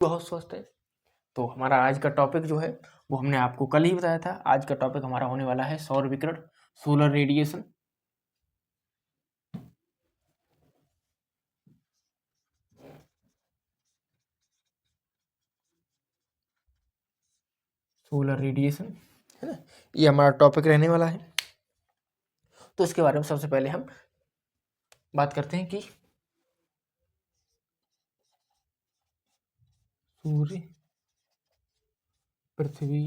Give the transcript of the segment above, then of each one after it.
बहुत स्वस्थ है। तो हमारा आज का टॉपिक जो है वो हमने आपको कल ही बताया था। आज का टॉपिक हमारा होने वाला है सौर विकिरण, सोलर रेडिएशन। सोलर रेडिएशन है ना, ये हमारा टॉपिक रहने वाला है। तो इसके बारे में सबसे पहले हम बात करते हैं कि सूर्य, पृथ्वी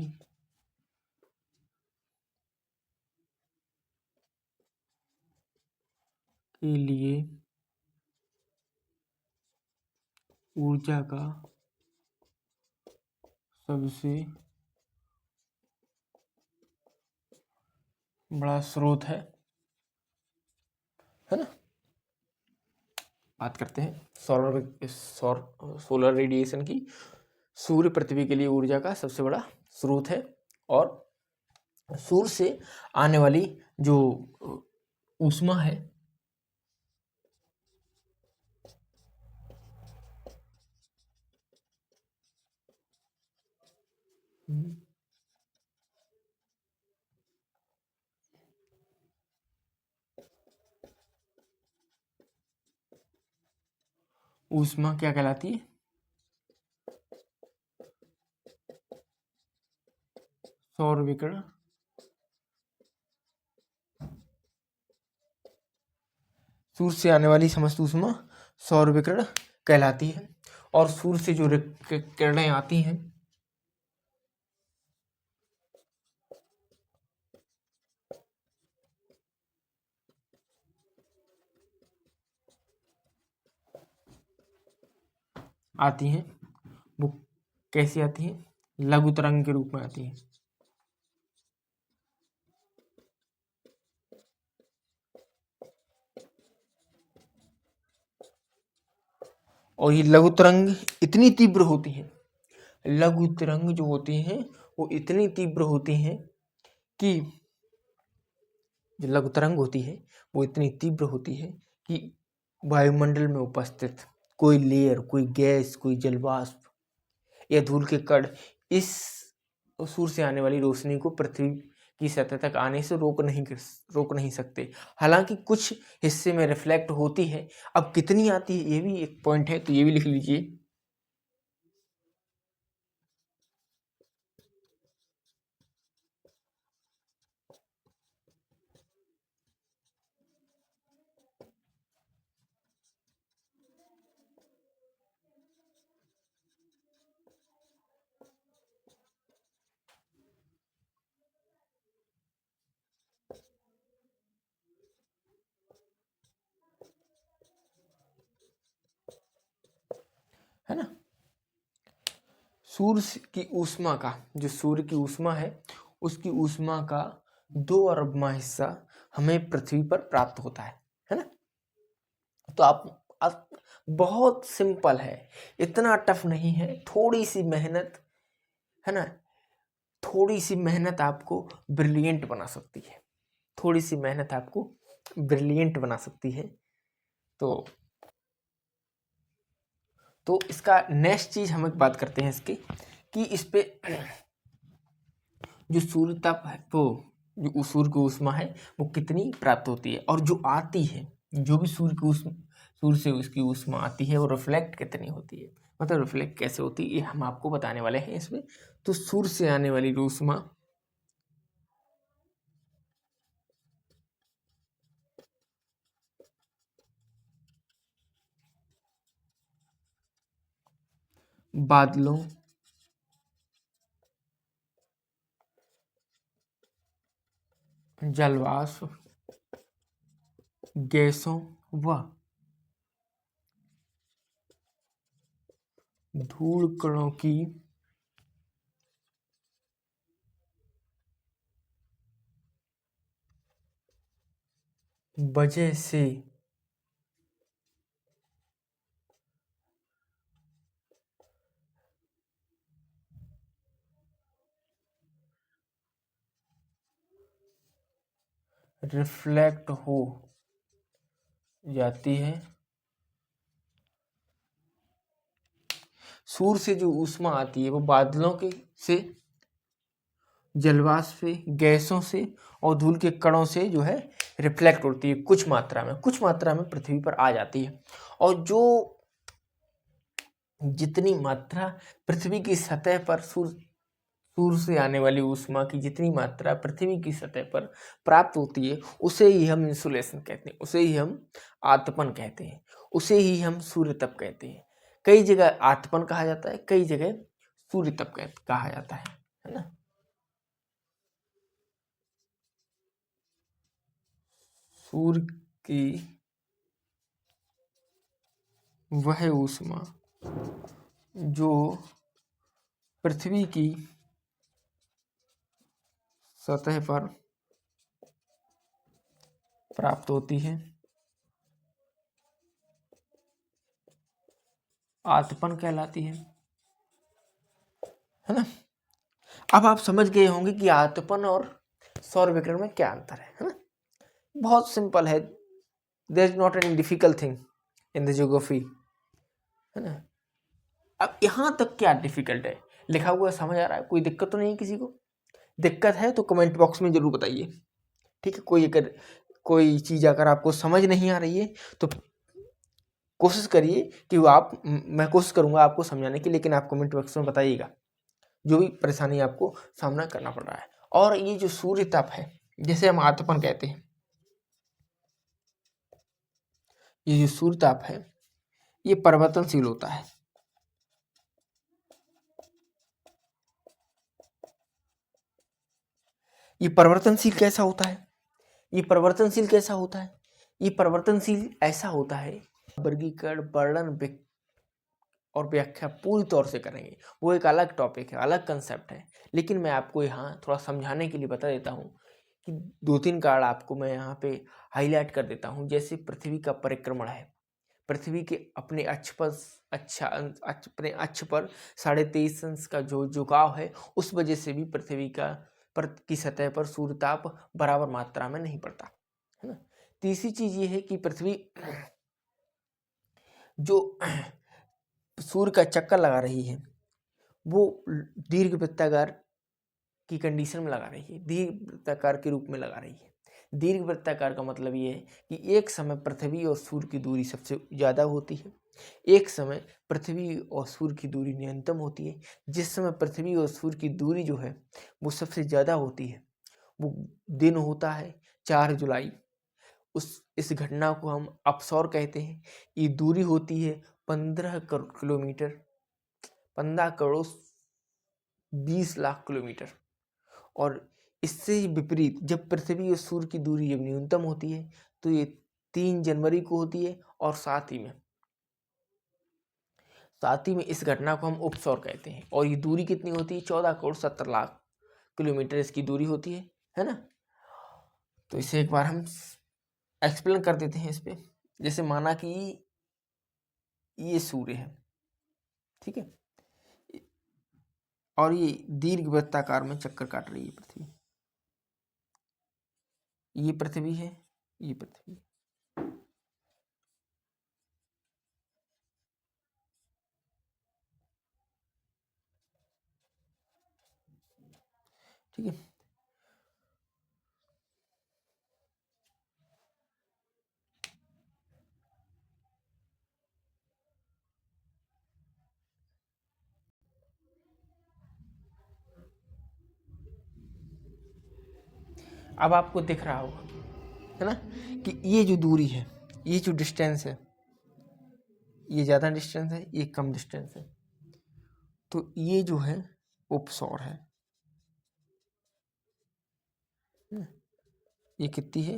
के लिए ऊर्जा का सबसे बड़ा स्रोत है ना। बात करते हैं सोलर रेडिएशन की। सूर्य पृथ्वी के लिए ऊर्जा का सबसे बड़ा स्रोत है और सूर्य से आने वाली जो ऊष्मा है ऊष्मा क्या कहलाती है? सौर विकिरण। सूर्य से आने वाली समस्त ऊष्मा सौर विकिरण कहलाती है। और सूर्य से जो किरणें आती हैं वो कैसी आती हैं? लघु तरंग के रूप में आती हैं। और ये लघु तरंग इतनी तीव्र होती है, लघु तरंग जो होती हैं वो इतनी तीव्र होती हैं कि जो लघु तरंग होती है वो इतनी तीव्र होती है कि वायुमंडल में उपस्थित कोई लेयर, कोई गैस, कोई जलवाष्प या धूल के कण इस सूर्य से आने वाली रोशनी को पृथ्वी की सतह तक आने से रोक नहीं सकते। हालांकि कुछ हिस्से में रिफ्लेक्ट होती है। अब कितनी आती है ये भी एक पॉइंट है, तो ये भी लिख लीजिए। है ना, सूर्य की ऊष्मा का, जो सूर्य की ऊष्मा है उसकी ऊष्मा का 2 अरबवां हिस्सा हमें पृथ्वी पर प्राप्त होता है ना। तो आप बहुत सिंपल है, इतना टफ नहीं है। थोड़ी सी मेहनत है ना, थोड़ी सी मेहनत आपको ब्रिलियंट बना सकती है। थोड़ी सी मेहनत आपको ब्रिलियंट बना सकती है। तो इसका नेक्स्ट चीज हम एक बात करते हैं इसकी, कि इस पे जो सूर्य तप है, वो जो सूर्य की ऊष्मा है वो कितनी प्राप्त होती है, और जो आती है, जो भी सूर्य से उसकी ऊष्मा आती है वो रिफ्लेक्ट कितनी होती है, मतलब रिफ्लेक्ट कैसे होती है, ये हम आपको बताने वाले हैं इसमें। तो सूर्य से आने वाली ऊष्मा बादलों, जलवाष्प, गैसों व धूल कणों की वजह से रिफ्लेक्ट हो जाती है। सूर्य से जो ऊष्मा आती है वो बादलों के से, जलवाष्प से, गैसों से और धूल के कणों से जो है रिफ्लेक्ट होती है कुछ मात्रा में पृथ्वी पर आ जाती है। और जो जितनी मात्रा पृथ्वी की सतह पर सूर्य से आने वाली ऊष्मा की जितनी मात्रा पृथ्वी की सतह पर प्राप्त होती है उसे ही हम इंसुलेशन कहते हैं, उसे ही हम आतपन कहते हैं, उसे ही हम सूर्य तप कहते हैं। कई जगह आतपन कहा जाता है, कई जगह सूर्य तप कहा जाता है ना। सूर्य की वह ऊष्मा जो पृथ्वी की सतह पर प्राप्त होती है आतपन कहलाती है ना। अब आप समझ गए होंगे कि आतपन और सौर विकिरण में क्या अंतर है ना। बहुत सिंपल है, there is not any difficult thing in the geography, है ना। अब यहां तक क्या डिफिकल्ट है, लिखा हुआ समझ आ रहा है, कोई दिक्कत तो नहीं है किसी को? दिक्कत है तो कमेंट बॉक्स में जरूर बताइए, ठीक है। कोई चीज अगर आपको समझ नहीं आ रही है तो कोशिश करिए कि मैं कोशिश करूंगा आपको समझाने की, लेकिन आप कमेंट बॉक्स में बताइएगा जो भी परेशानी आपको सामना करना पड़ रहा है। और ये जो सूर्य तप है, जैसे हम आतपन कहते हैं, ये जो सूर्य ताप है ये परिवर्तनशील होता है। ये परिवर्तनशील कैसा होता है? ये परिवर्तनशील कैसा होता है? ये परिवर्तनशील ऐसा होता है, वर्गीकरण, वर्णन और व्याख्या पूरी तौर से करेंगे, वो एक अलग टॉपिक है, अलग कंसेप्ट है। लेकिन मैं आपको यहाँ थोड़ा समझाने के लिए बता देता हूँ कि 2-3 कारण आपको मैं यहाँ पे हाईलाइट कर देता हूँ। जैसे पृथ्वी का परिक्रमण है, पृथ्वी के अपने अक्ष पर 23.5 अंश का जो झुकाव है, उस वजह से भी पृथ्वी की सतह पर सूर्यताप बराबर मात्रा में नहीं पड़ता, है ना। तीसरी चीज ये है कि पृथ्वी जो सूर्य का चक्कर लगा रही है वो दीर्घ वृत्ताकार की कंडीशन में लगा रही है, दीर्घ वृत्ताकार के रूप में लगा रही है। दीर्घ वृत्ताकार का मतलब ये है कि एक समय पृथ्वी और सूर्य की दूरी सबसे ज़्यादा होती है, एक समय पृथ्वी और सूर्य की दूरी न्यूनतम होती है। जिस समय पृथ्वी और सूर्य की दूरी जो है वो सबसे ज़्यादा होती है वो दिन होता है 4 जुलाई। इस घटना को हम अपसौर कहते हैं। ये दूरी होती है 15 करोड़ किलोमीटर, 15 करोड़ 20 लाख किलोमीटर। और इससे ही विपरीत जब पृथ्वी और सूर्य की दूरी जब न्यूनतम होती है तो ये 3 जनवरी को होती है। और साथ ही में इस घटना को हम उपसौर कहते हैं। और ये दूरी कितनी होती है? 14 करोड़ 70 लाख किलोमीटर इसकी दूरी होती है ना। तो इसे एक बार हम एक्सप्लेन कर देते हैं इस पे। जैसे माना कि ये सूर्य है, ठीक है, और ये दीर्घ वृत्ताकार में चक्कर काट रही है पृथ्वी। ये पृथ्वी है, ये पृथ्वी, ठीक है। अब आपको दिख रहा होगा, है ना, कि ये जो दूरी है, ये जो डिस्टेंस है, ये ज़्यादा डिस्टेंस है, ये कम डिस्टेंस है। तो ये जो है उपसौर है। ये कितनी है?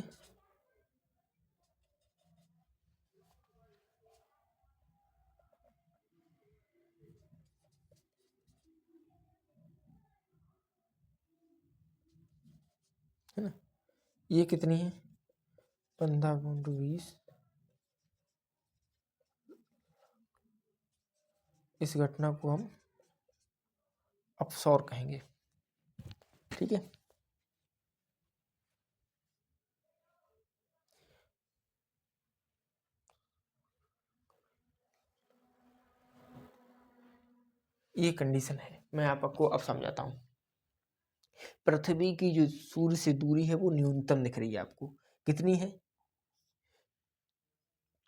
है ना, ये कितनी है? 15 × 20। इस घटना को हम अपसौर कहेंगे, ठीक है। ये कंडीशन है। मैं आपको अब समझाता हूँ। पृथ्वी की जो सूर्य से दूरी है वो न्यूनतम दिख रही है आपको, कितनी है?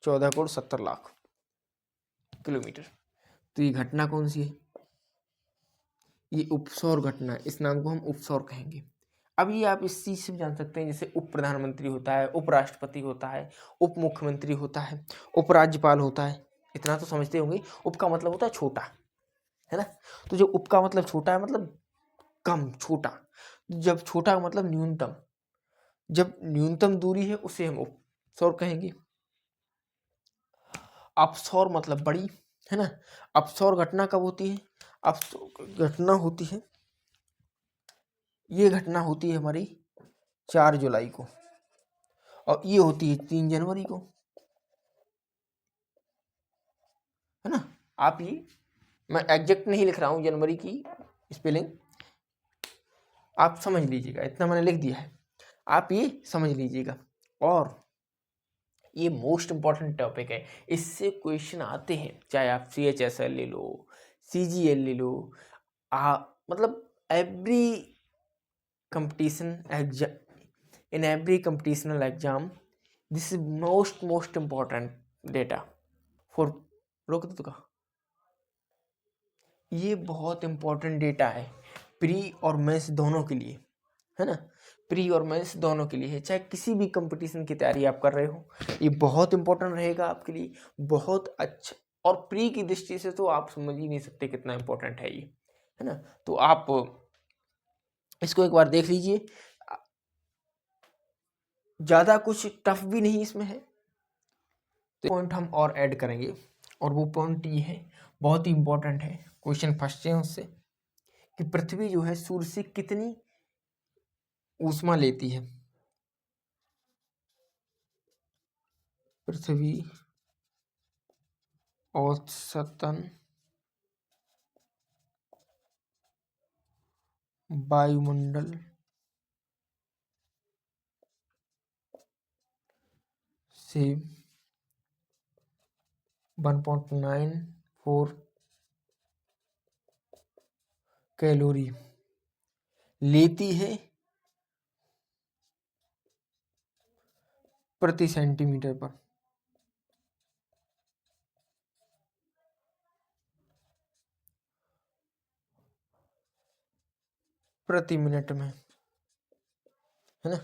14,70,00,000 किलोमीटर। तो ये घटना कौन सी है? ये उपसौर घटना है, इस नाम को हम उपसौर कहेंगे। अब ये आप इस चीज से भी जान सकते हैं, जैसे उप प्रधानमंत्री होता है, उपराष्ट्रपति होता है, उप मुख्यमंत्री होता है, उपराज्यपाल होता है। इतना तो समझते होंगे। उप का मतलब होता है छोटा, है ना। तो जब उप का मतलब छोटा है, मतलब कम, छोटा। जब छोटा का मतलब न्यूनतम, जब न्यूनतम दूरी है उसे हम उपसौर कहेंगे। अपसौर मतलब बड़ी, है ना। अपसौर घटना कब होती है? अपसौर घटना होती है, ये घटना होती है हमारी 4 जुलाई को, और ये होती है 3 जनवरी को, है ना। आप ये, मैं एग्जैक्ट नहीं लिख रहा हूँ जनवरी की स्पेलिंग, आप समझ लीजिएगा, इतना मैंने लिख दिया है, आप ये समझ लीजिएगा। और ये मोस्ट इंपॉर्टेंट टॉपिक है, इससे क्वेश्चन आते हैं, चाहे आप CHSL ले लो, CGL ले लो, मतलब every competition exam, in every competitional exam this is most important data for, रोक दो का, ये बहुत इंपॉर्टेंट डेटा है प्री और मेंस दोनों के लिए, है ना। प्री और मेंस दोनों के लिए है, चाहे किसी भी कंपटीशन की तैयारी आप कर रहे हो, ये बहुत इंपॉर्टेंट रहेगा आपके लिए, बहुत अच्छा। और प्री की दृष्टि से तो आप समझ ही नहीं सकते कितना इंपॉर्टेंट है ये, है ना। तो आप इसको एक बार देख लीजिए, ज़्यादा कुछ टफ भी नहीं इसमें है। तो पॉइंट हम और ऐड करेंगे, और वो पॉइंट ये है, बहुत ही इंपॉर्टेंट है, क्वेश्चन फंसते हैं उससे, कि पृथ्वी जो है सूर्य से कितनी ऊष्मा लेती है। पृथ्वी औसतन वायुमंडल से 1.94 कैलोरी लेती है प्रति सेंटीमीटर पर। प्रति मिनट में, है ना।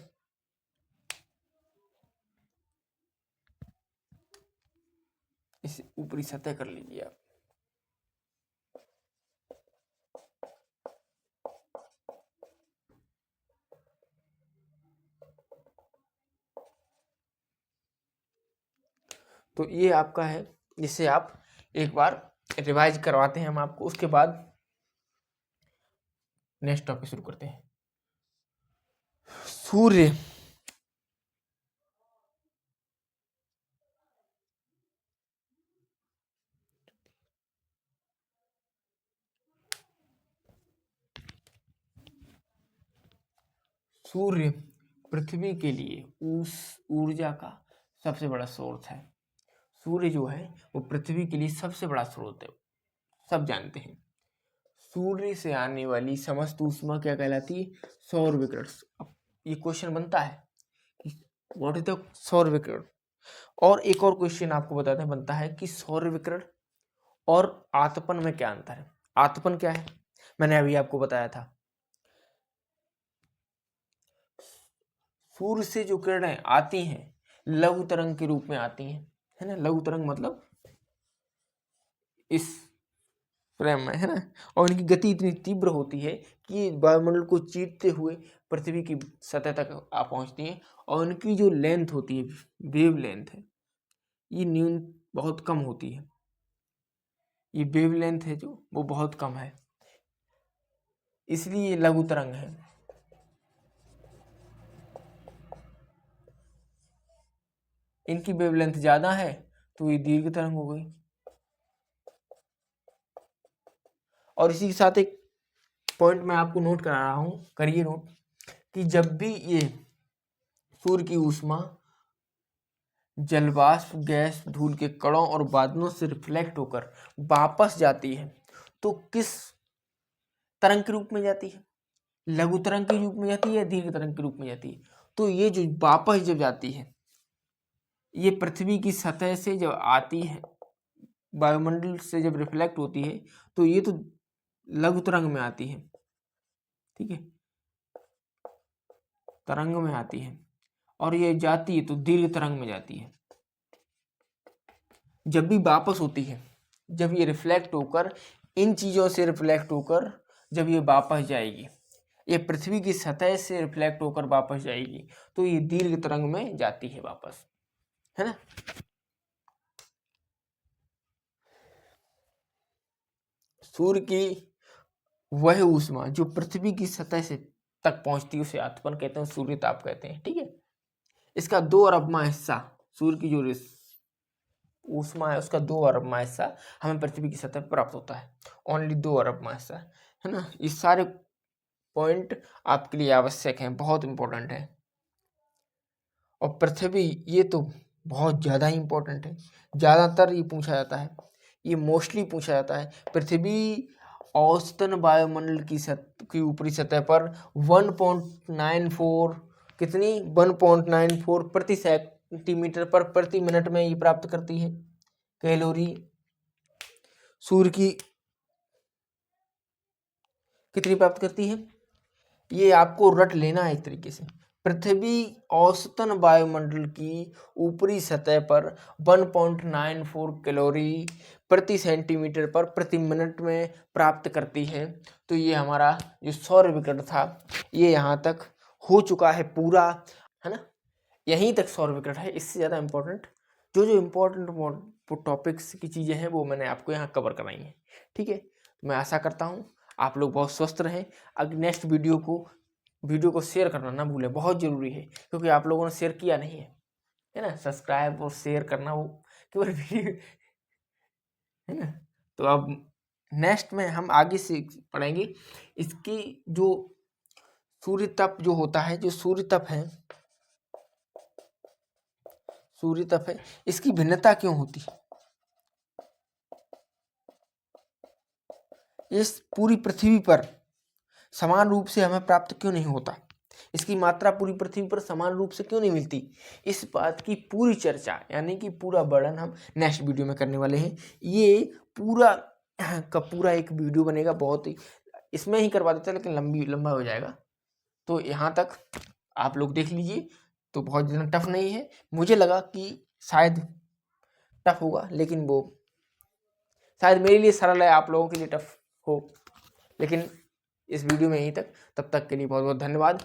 इसे ऊपरी सतह कर लीजिए आप। तो ये आपका है, जिससे आप एक बार रिवाइज करवाते हैं हम आपको, उसके बाद नेक्स्ट टॉपिक शुरू करते हैं। सूर्य सूर्य पृथ्वी के लिए उस ऊर्जा का सबसे बड़ा सोर्स है। सूर्य जो है वो पृथ्वी के लिए सबसे बड़ा स्रोत है, सब जानते हैं। सूर्य से आने वाली समस्त ऊष्मा क्या कहलाती है? सौर विकिरण। अब ये क्वेश्चन बनता है कि व्हाट इज द सौर विकिरण। और एक और क्वेश्चन आपको बताते हैं बनता है कि सौर विकिरण और आतपन में क्या अंतर है। आतपन क्या है? मैंने अभी आपको बताया था, सूर्य से जो किरणें आती हैं लघु तरंग के रूप में आती हैं, है ना। लघु तरंग मतलब इस फ्रेम में, है ना। और इनकी गति इतनी तीव्र होती है कि वायुमंडल को चीरते हुए पृथ्वी की सतह तक आ पहुंचती हैं। और इनकी जो लेंथ होती है, वेव लेंथ है, ये न्यून बहुत कम होती है। ये वेव लेंथ है जो वो बहुत कम है, इसलिए ये लघु तरंग है। इनकी वेव लेंथ ज्यादा है तो ये दीर्घ तरंग हो गई। और इसी के साथ एक पॉइंट मैं आपको नोट करा रहा हूं, करिए नोट, कि जब भी ये सूर्य की ऊष्मा जलवाष्प, गैस, धूल के कणों और बादलों से रिफ्लेक्ट होकर वापस जाती है तो किस तरंग के रूप में जाती है? लघु तरंग के रूप में जाती है या दीर्घ तरंग के रूप में जाती है? तो ये जो वापस जब जाती है, ये पृथ्वी की सतह से जब आती है, वायुमंडल से जब रिफ्लेक्ट होती है, तो ये तो लघु तरंग में आती है, ठीक है, तरंग में आती है, और ये जाती है तो दीर्घ तरंग में जाती है। जब भी वापस होती है, जब ये रिफ्लेक्ट होकर, इन चीजों से रिफ्लेक्ट होकर जब ये वापस जाएगी, ये पृथ्वी की सतह से रिफ्लेक्ट होकर वापस जाएगी, तो ये दीर्घ तरंग में जाती है वापस, है ना। सूर्य की वह ऊष्मा जो पृथ्वी की सतह से तक पहुंचती है उसे आतपन कहते हैं, सूर्य ताप कहते हैं, ठीक है। इसका 2 अरबवां हिस्सा, सूर्य की जो ऊष्मा है उसका 2 अरबवां हिस्सा हमें पृथ्वी की सतह पर प्राप्त होता है, ओनली 2 अरबवां हिस्सा, है ना। ये सारे पॉइंट आपके लिए आवश्यक हैं, बहुत इंपॉर्टेंट है। और पृथ्वी, ये तो बहुत ज़्यादा ही इंपॉर्टेंट है, ज़्यादातर ये पूछा जाता है, ये मोस्टली पूछा जाता है। पृथ्वी औसतन वायुमंडल की ऊपरी सतह पर 1.94 कितनी 1.94 प्रति सेंटीमीटर पर प्रति मिनट में ये प्राप्त करती है कैलोरी। सूर्य की कितनी प्राप्त करती है, ये आपको रट लेना है एक तरीके से। पृथ्वी औसतन वायुमंडल की ऊपरी सतह पर 1.94 कैलोरी प्रति सेंटीमीटर पर प्रति मिनट में प्राप्त करती है। तो ये हमारा जो सौर विकिरण था ये यहाँ तक हो चुका है पूरा, है ना। यहीं तक सौर विकिरण है, इससे ज़्यादा इम्पोर्टेंट जो इम्पोर्टेंट टॉपिक्स की चीज़ें हैं वो मैंने आपको यहाँ कवर कराई हैं, ठीक है। मैं आशा करता हूँ आप लोग बहुत स्वस्थ रहें। अगर नेक्स्ट वीडियो को शेयर करना ना भूलें, बहुत ज़रूरी है, क्योंकि आप लोगों ने शेयर किया नहीं है ना। सब्सक्राइब और शेयर करना वो केवल वीडियो, है ना। तो अब नेक्स्ट में हम आगे से पढ़ेंगे इसकी जो सूर्य तप जो होता है, जो सूर्य तप है इसकी भिन्नता क्यों होती है, इस पूरी पृथ्वी पर समान रूप से हमें प्राप्त क्यों नहीं होता, इसकी मात्रा पूरी पृथ्वी पर समान रूप से क्यों नहीं मिलती, इस बात की पूरी चर्चा यानी कि पूरा वर्णन हम नेक्स्ट वीडियो में करने वाले हैं। ये पूरा का पूरा एक वीडियो बनेगा, बहुत ही इसमें ही करवा देते हैं लेकिन लंबा हो जाएगा, तो यहाँ तक आप लोग देख लीजिए। तो बहुत ज़्यादा टफ नहीं है, मुझे लगा कि शायद टफ होगा, लेकिन वो शायद मेरे लिए सरल है, आप लोगों के लिए टफ हो, लेकिन इस वीडियो में यहीं तक। तब तक के लिए बहुत बहुत धन्यवाद।